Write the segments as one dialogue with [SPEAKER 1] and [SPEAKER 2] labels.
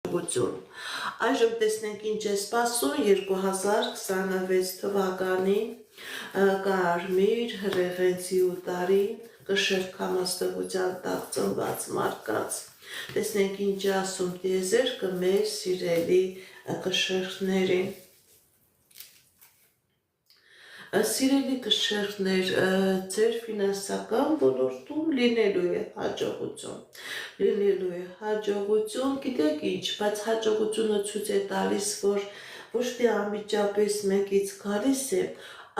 [SPEAKER 1] հաջողություն։ Այժմ տեսնենք ինչ է սպասում 2026 թվականին կարմիր հրեղենցի ու տարին կշերքամաստեղության տակ ծնված մարդկանց։ Տեսնենք ինչ է ասում տիեզերքը մեր սիրելի կշերքներին։ Սիրելի կշերքներ, ձեր ֆինանսական ոլորտում լինելու է հաջողություն, գիտեք ինչ, բայց հաջողությունը ցույց է տալիս, որ ոչ թե անմիջապես մեկից գալիս է,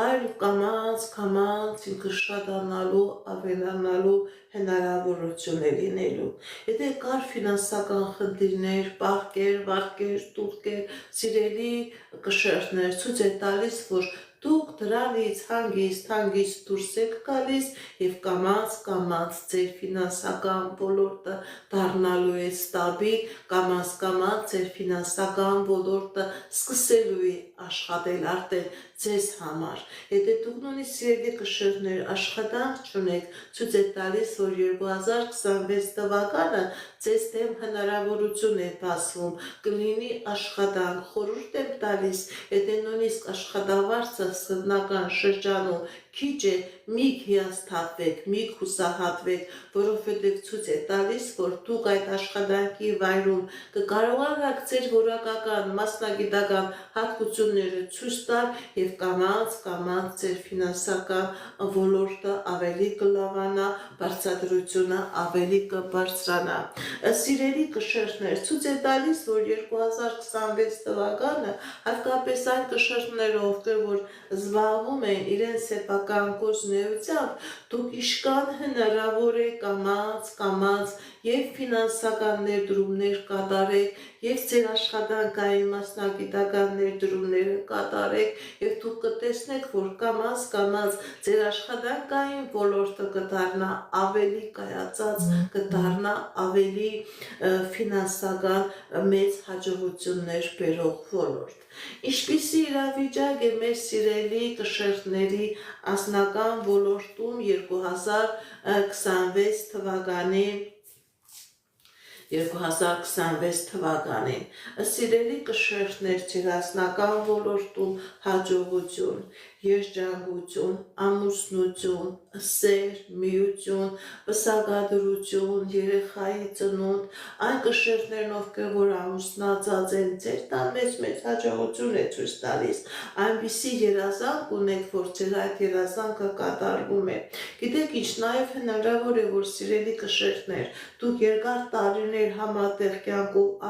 [SPEAKER 1] այլ կամաց ինքը շատանալու, ավելանալու հնարավորություն է լինելու։ Եթե կար ֆինանսական խնդիրներ, պահկեր, վարկեր, տուղկեր, սիրելի կշերքներ, ցույց է տալիս, որ դուք դրանից հանգիստ դուրս եք գալիս եւ կամաց ձեր ֆինանսական ոլորտը դառնալու է ստաբիլ, կամաց ձեր ֆինանսական ոլորտը սկսելու է աշխատել արդեն ձեզ համար։ Եթե դուք նույնիսկ սիրելի կշերքներ աշխատանք չունեք, ցույց է տալիս, որ 2026 թվականը ձեզ դեմ հնարավորություն է բացվում, կլինի աշխատանք, խորհուրդ եմ տալիս, եթե նույնիսկ աշխատավարձը սկզբնական շրջանում քիչ է, մի հիասթափվեք, մի հուսահատվեք, որովհետև ցույց է տալիս, որ դուք այդ աշխատանքի վայրում կկարողանաք ձեր որակական մասնագիտական հատկությունները ցույց տալ եւ կամաց ձեր ֆինանսական ոլորտը ավելի կլավանա, բարձրությունը ավելի կբարձրանա։ Սիրելի կշերքներ, ցույց է տալիս, որ 2026 թվականը հատկապես այն կշերքները, ովքեր որ զբաղվում են իրենց սեփական գործունեությամբ, դուք իշքան հնարավոր է կամաց եւ ֆինանսական ներդրումներ կատարեք, եւ ձեր աշխատանքային մասնագիտական ներդրումները կատարեք, եւ դուք կտեսնեք, որ կամաց ձեր աշխատանքային ոլորտը կդառնա ավելի կայացած, կդառնա ավելի ֆինանսական մեծ հաջողություններ բերող ոլորտ։ Ինչպիսի իրավիճակ է մեր սիրելի կշերքների անձնական ոլորտում 2026 թվականին։ Սիրելի կշերքներ, ձեր անձնական ոլորտում հաջողություն, երջանկություն, ամուսնություն, սեր, միություն, պսակադրություն, երեխայի ծնունդ, այն կշերքներն, ովքեր որ ամուսնացած են, ձեր տան մեծ հաջողություն է ցույց տալիս, այնպիսի երազանք ունեք, որ ձեր այդ երազանքը կատարվում է։ Գիտեք ինչ, նաև հնարավոր է, որ սիրելի կշերքներ, դուք երկար տարիներ համատեղ կյանքում